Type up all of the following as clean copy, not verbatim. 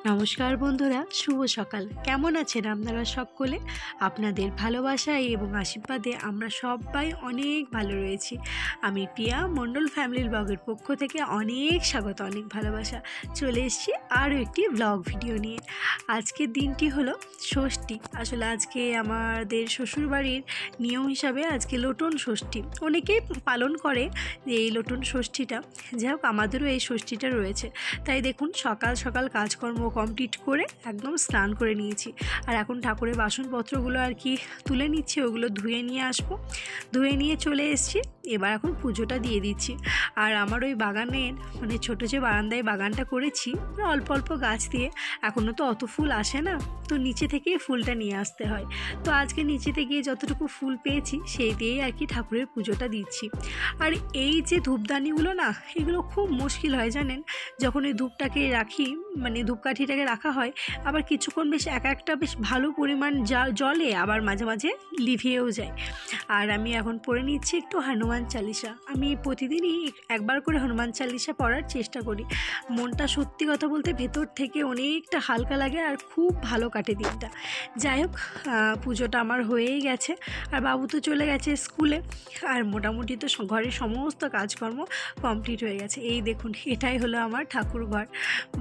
নমস্কার বন্ধুরা, শুভ সকাল। কেমন আছেন আপনারা সকলে? আপনাদের ভালোবাসায় এবং আশীর্বাদে আমরা সবাই অনেক ভালো রয়েছি। আমি প্রিয়া মণ্ডল ফ্যামিলি ব্লগের পক্ষ থেকে অনেক স্বাগত, অনেক ভালোবাসা। চলে এসেছি আরও একটি ব্লগ ভিডিও নিয়ে। আজকের দিনটি হলো ষষ্ঠী। আসলে আজকে আমাদের শ্বশুরবাড়ির নিয়ম হিসাবে আজকে লোটন ষষ্ঠী অনেকেই পালন করে, যে এই লোটন ষষ্ঠীটা। যাই হোক, আমাদেরও এই ষষ্ঠীটা রয়েছে। তাই দেখুন, সকাল সকাল কাজকর্ম কমপ্লিট করে একদম স্নান করে নিয়েছি। আর এখন ঠাকুরের বাসনপত্রগুলো আর কি তুলে নিচ্ছি, ওগুলো ধুয়ে নিয়ে আসবো। ধুয়ে নিয়ে চলে এসেছি, এবার এখন পুজোটা দিয়ে দিচ্ছি। আর আমার ওই বাগানের মানে ছোটো যে বারান্দায় বাগানটা করেছি অল্প অল্প গাছ দিয়ে, এখনও তো অত ফুল আসে না, তো নিচে থেকেই ফুলটা নিয়ে আসতে হয়। তো আজকে নিচেতে গিয়ে যতটুকু ফুল পেয়েছি সেই দিয়েই আর কি ঠাকুরের পুজোটা দিচ্ছি। আর এই যে ধূপদানিগুলো না, এগুলো খুব মুশকিল হয় জানেন। যখন এই ধূপটাকে রাখি, মানে ধূপকাঠিটাকে রাখা হয়, আবার কিছুক্ষণ বেশ একটা বেশ ভালো পরিমাণ জলে, আবার মাঝে মাঝে লিভিয়েও যায়। আর আমি এখন পড়ে নিচ্ছি একটু হনুমান চালিসা। আমি প্রতিদিনই একবার করে হনুমান চালিসা পড়ার চেষ্টা করি। মনটা সত্যি কথা বলতে ভেতর থেকে অনেকটা হালকা লাগে আর খুব ভালো কাটে দিনটা। যাই হোক, পুজোটা আমার হয়েই গেছে। আর বাবু তো চলে গেছে স্কুলে, আর মোটামুটি তো ঘরের সমস্ত কাজকর্ম কমপ্লিট হয়ে গেছে। এই দেখুন, এটাই হলো আমার ঠাকুর ঘর,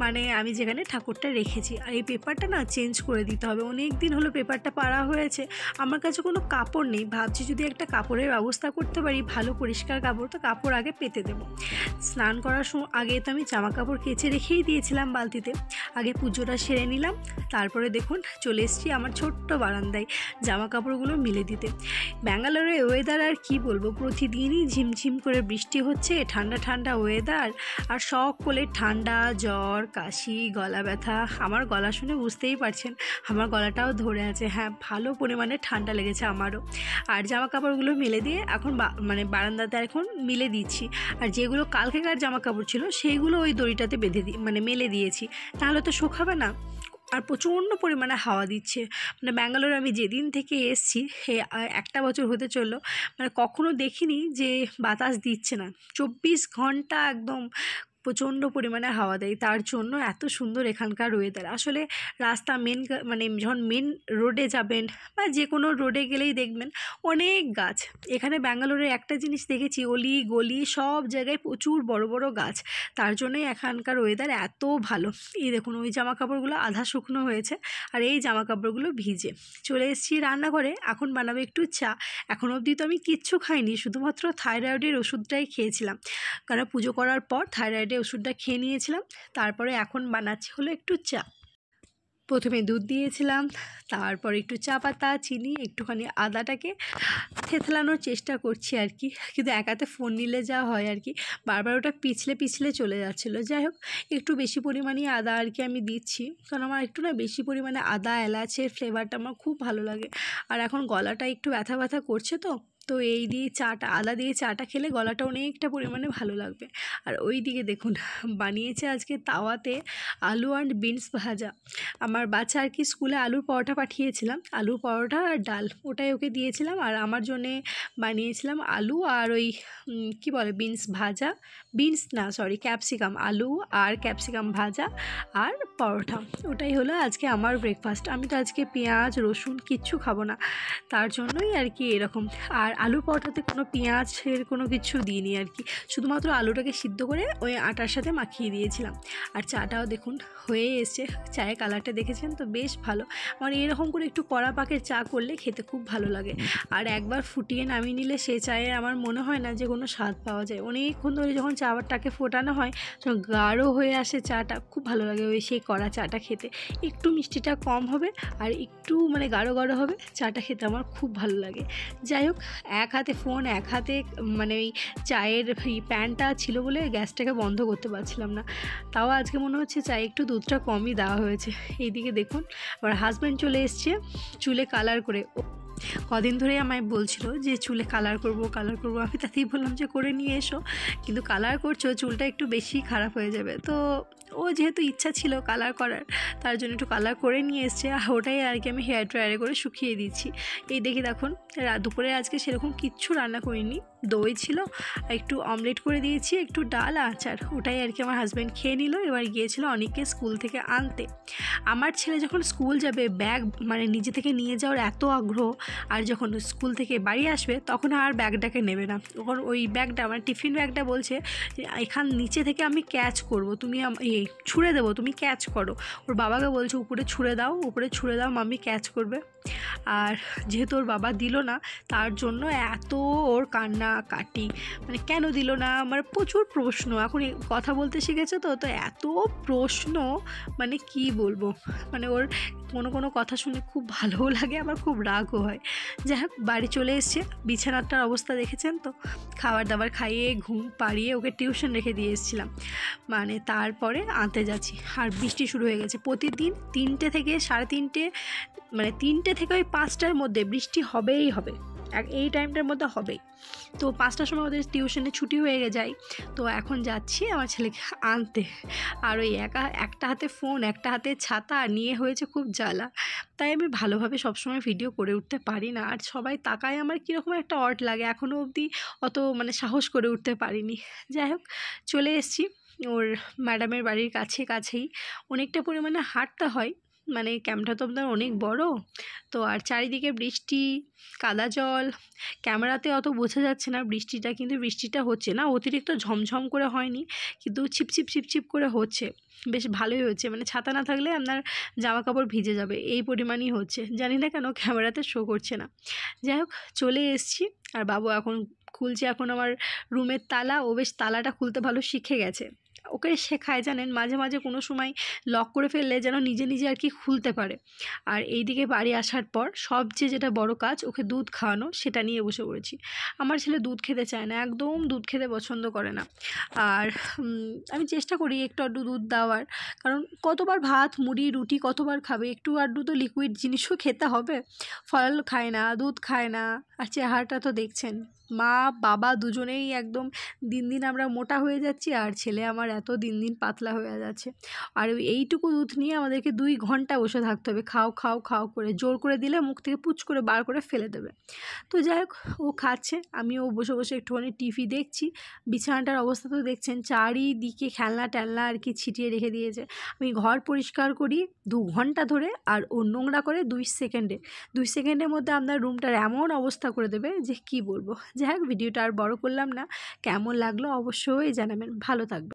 মানে আমি যেখানে ঠাকুরটা রেখেছি। আর এই পেপারটা না চেঞ্জ করে দিতে হবে। অনেক দিন হলো পেপারটা পাড়া হয়েছে, আমার কাছে কোনো কাপড় নেই। ভাবছি যদি একটা কাপড়ের ব্যবস্থা করতে পারি, ভালো পরিষ্কার কাপড়, তো কাপড় আগে পেতে দেবো। স্নান করার সময় আগে তো আমি জামা কাপড় কেচে রেখেই দিয়েছিলাম বালতিতে। আগে পুজোটা সেরে নিলাম, তারপরে দেখুন চলে এসেছি আমার ছোট্ট বারান্দায় জামা কাপড়গুলো মিলে দিতে। ব্যাঙ্গালোরের ওয়েদার আর কি বলবো, প্রতিদিনই ঝিমঝিম করে বৃষ্টি হচ্ছে, ঠান্ডা ঠান্ডা ওয়েদার। আর সকলে ঠান্ডা, জ্বর, কাশি, গলা ব্যথা। আমার গলা শুনে বুঝতেই পারছেন আমার গলাটাও ধরে আছে। হ্যাঁ, ভালো পরিমাণে ঠান্ডা লেগেছে আমারও। আর জামা কাপড়গুলো মেলে দিয়ে এখন মানে বারান্দাতে এখন মিলে দিচ্ছি। আর যেগুলো কালকেকার জামা কাপড় ছিল সেইগুলো ওই দড়িটাতে বেঁধে মানে মেলে দিয়েছি, তাহলে তো শুকাবে না। আর প্রচণ্ড পরিমাণে হাওয়া দিচ্ছে। মানে ব্যাঙ্গালোরে আমি যেদিন থেকে এসেছি, একটা বছর হতে চললো, মানে কখনো দেখিনি যে বাতাস দিচ্ছে না। 24 ঘন্টা একদম প্রচণ্ড পরিমাণে হাওয়া দেয়, তার জন্য এত সুন্দর এখানকার ওয়েদার। আসলে রাস্তা মানে যখন মেন রোডে যাবেন বা যে কোনো রোডে গেলেই দেখবেন অনেক গাছ। এখানে ব্যাঙ্গালোরে একটা জিনিস দেখেছি, অলি গলি সব জায়গায় প্রচুর বড় বড় গাছ, তার জন্যই এখানকার ওয়েদার এত ভালো। এই দেখুন, ওই জামা কাপড়গুলো আধা শুকনো হয়েছে আর এই জামা কাপড়গুলো ভিজে। চলে এসেছি রান্নাঘরে, এখন বানাবো একটু চা। এখন অবধি তো আমি কিচ্ছু খাইনি, শুধুমাত্র থাইরয়েডের ওষুধটাই খেয়েছিলাম, কারণ পুজো করার পর থাইরয়েডের ওষুধটা খেয়ে নিয়েছিলাম। তারপরে এখন বানাচ্ছি হলো একটু চা। প্রথমে দুধ দিয়েছিলাম, তারপর একটু চা পাতা, চিনি, একটুখানি আদাটাকে থেতলানোর চেষ্টা করছি আর কি, কিন্তু একাতে ফোন নিলে যা হয় আর কি, বারবার ওটা পিছলে পিছলে চলে যাচ্ছিলো। যাই হোক, একটু বেশি পরিমাণে আদা আর কি আমি দিচ্ছি, কারণ আমার একটু না বেশি পরিমাণে আদা এলাচের ফ্লেভারটা আমার খুব ভালো লাগে। আর এখন গলাটা একটু ব্যথা ব্যথা করছে, তো এই দিয়ে চাটা, আদা দিয়ে চাটা খেলে গলাটা অনেকটা পরিমাণে ভালো লাগবে। আর ওই দিকে দেখুন, বানিয়েছে আজকে তাওয়াতে আলু অ্যান্ড বিনস ভাজা। আমার বাচ্চা আর কি স্কুলে আলুর পরোটা পাঠিয়েছিলাম, আলুর পরোটা আর ডাল ওটাই ওকে দিয়েছিলাম। আর আমার জন্যে বানিয়েছিলাম আলু আর ওই কী বলে বিনস ভাজা, বিনস না সরি ক্যাপসিকাম, আলু আর ক্যাপসিকাম ভাজা আর পরোটা। ওটাই হলো আজকে আমার ব্রেকফাস্ট। আমি তো আজকে পেঁয়াজ রসুন কিচ্ছু খাবো না, তার জন্যই আর কি এরকম। আর আলুর পরোটাতে কোনো পেঁয়াজের কোনো কিছু দিইনি আর কি, শুধুমাত্র আলুটাকে সিদ্ধ করে ওই আটার সাথে মাখিয়ে দিয়েছিলাম। আর চাটাও দেখুন হয়ে এসছে, চায়ের কালারটা দেখেছেন তো বেশ ভালো। আমার এরকম করে একটু কড়া পাকের চা করলে খেতে খুব ভালো লাগে। আর একবার ফুটিয়ে নামিয়ে নিলে সে চায়ে আমার মনে হয় না যে কোনো স্বাদ পাওয়া যায়। অনেকক্ষণ ধরে যখন চাটাকে ফোটানো হয় তখন গাঢ় হয়ে আসে চাটা, খুব ভালো লাগে ওই সেই কড়া চাটা খেতে। একটু মিষ্টিটা কম হবে আর একটু মানে গাঢ় গাঢ় হবে, চাটা খেতে আমার খুব ভালো লাগে। যাই হোক, এক হাতে ফোন, এক হাতে মানে ওই চায়ের প্যানটা ছিল বলে গ্যাসটাকে বন্ধ করতে পারছিলাম না। তাও আজকে মনে হচ্ছে চায়ে একটু দুধটা কমই দেওয়া হয়েছে। এইদিকে দেখুন, আমার হাজব্যান্ড চলে এসছে চুলে কালার করে। কদিন ধরে আমায় বলছিল যে চুলে কালার করব। আমি তাতেই বললাম যে করে নিয়ে এসো, কিন্তু কালার করছো চুলটা একটু বেশি খারাপ হয়ে যাবে। তো ও যেহেতু ইচ্ছা ছিল কালার করার, তার জন্য একটু কালার করে নিয়ে এসছে, আর ওটাই আর কি আমি হেয়ার ড্রায়ারে করে শুকিয়ে দিচ্ছি। এই দেখি দেখুন দুপুরে আজকে সেরকম কিচ্ছু রান্না করিনি, দই ছিল, একটু অমলেট করে দিয়েছি, একটু ডাল আচার, ওটাই আর কি আমার হাজব্যান্ড খেয়ে নিল। এবার গিয়েছিল অনেককে স্কুল থেকে আনতে। আমার ছেলে যখন স্কুল যাবে ব্যাগ মানে নিজে থেকে নিয়ে যাওয়ার এত আগ্রহ, আর যখন স্কুল থেকে বাড়ি আসবে তখন আর ব্যাগটাকে নেবে না। তখন ওই ব্যাগটা মানে টিফিন ব্যাগটা বলছে এখান নিচে থেকে আমি ক্যাচ করব, তুমি এই ছুঁড়ে দেবো, তুমি ক্যাচ করো। ওর বাবাকে বলছে উপরে ছুঁড়ে দাও, উপরে ছুঁড়ে দাও, মাম্মি ক্যাচ করবে। আর যেহেতু ওর বাবা দিল না, তার জন্য এত ওর কান্না কাটি, মানে কেন দিল না, আমার প্রচুর প্রশ্ন। এখন কথা বলতে শিখেছে তো এত প্রশ্ন, মানে কি বলবো, মানে ওর কোনো কথা শুনে খুব ভালোও লাগে, আবার খুব রাগও হয়। যাই হোক বাড়ি চলে এসছে, বিছানাটার অবস্থা দেখেছেন তো, খাবার দাবার খাইয়ে ঘুম পাড়িয়ে ওকে টিউশন রেখে দিয়ে এসেছিলাম, মানে তারপরে আনতে যাচ্ছি। আর বৃষ্টি শুরু হয়ে গেছে, প্রতিদিন 3টে থেকে 3:30, মানে 3টে থেকে ওই 5টার মধ্যে বৃষ্টি হবেই হবে, এই টাইমটার মধ্যে হবেই। তো 5টার সময় ওদের টিউশনে ছুটি হয়ে যায়। তো এখন যাচ্ছি আমার ছেলেকে আনতে, আর ওই একটা হাতে ফোন একটা হাতে ছাতা নিয়ে হয়েছে খুব জ্বালা। তাই আমি ভালোভাবে সবসময় ভিডিও করে উঠতে পারি না, আর সবাই তাকায় আমার কীরকম একটা অড লাগে, এখনও অবধি অত মানে সাহস করে উঠতে পারিনি। যাই হোক চলে এসেছি ওর ম্যাডামের বাড়ির কাছেই, অনেকটা পরিমাণে হাঁটতে হয়, মানে ক্যাম্পটা তো আপনার অনেক বড়। তো আর চারিদিকে বৃষ্টি, কাদা জল, ক্যামেরাতে অত বোঝা যাচ্ছে না বৃষ্টিটা, কিন্তু বৃষ্টিটা হচ্ছে না, অতিরিক্ত ঝমঝম করে হয়নি, কিন্তু ছিপছিপ করে হচ্ছে, বেশ ভালোই হচ্ছে। মানে ছাতা না থাকলে আপনার জামা কাপড় ভিজে যাবে, এই পরিমাণই হচ্ছে। জানি না কেন ক্যামেরাতে শো করছে না। যাই হোক চলে এসেছি, আর বাবু এখন খুলছে এখন আমার রুমের তালা, ও বেশ তালাটা খুলতে ভালো শিখে গেছে। ওকে শেখায় জানেন, মাঝে মাঝে কোনো সময় লক করে ফেললে যেন নিজে নিজে আর কি খুলতে পারে। আর এইদিকে বাড়ি আসার পর সবচেয়ে যেটা বড় কাজ, ওকে দুধ খাওয়ানো, সেটা নিয়ে বসে পড়েছি। আমার ছেলে দুধ খেতে চায় না, একদম দুধ খেতে পছন্দ করে না। আর আমি চেষ্টা করি একটু আধটু দুধ দেওয়ার, কারণ কতবার ভাত মুড়ি রুটি কতবার খাবে, একটু আধটু তো লিকুইড জিনিসও খেতে হবে। ফল খায় না, দুধ খায় না, আর চেহারাটা তো দেখছেন, মা বাবা দুজনেই একদম দিন দিন আমরা মোটা হয়ে যাচ্ছি, আর ছেলে আমার এত দিন দিন পাতলা হয়ে যাচ্ছে। আর এইটুকু দুধ নিয়ে আমাদেরকে 2 ঘন্টা বসে থাকতে হবে, খাও খাও খাও করে, জোর করে দিলে মুখ থেকে পুচ করে বার করে ফেলে দেবে। তো যাই হোক ও খাচ্ছে, আমিও বসে বসে একটুখানি টিভি দেখছি। বিছানাটার অবস্থা তো দেখছেন, চারিদিকে খেলনা টেলনা আর কি ছিটিয়ে রেখে দিয়েছে। আমি ঘর পরিষ্কার করি 2 ঘন্টা ধরে, আর ও নোংরা করে 2 সেকেন্ডের মধ্যে আপনার রুমটার এমন অবস্থা করে দেবে যে কি বলবো। যাই হোক ভিডিওটা আর বড় করলাম না, কেমন লাগলো অবশ্যই জানাবেন, ভালো থাকবেন।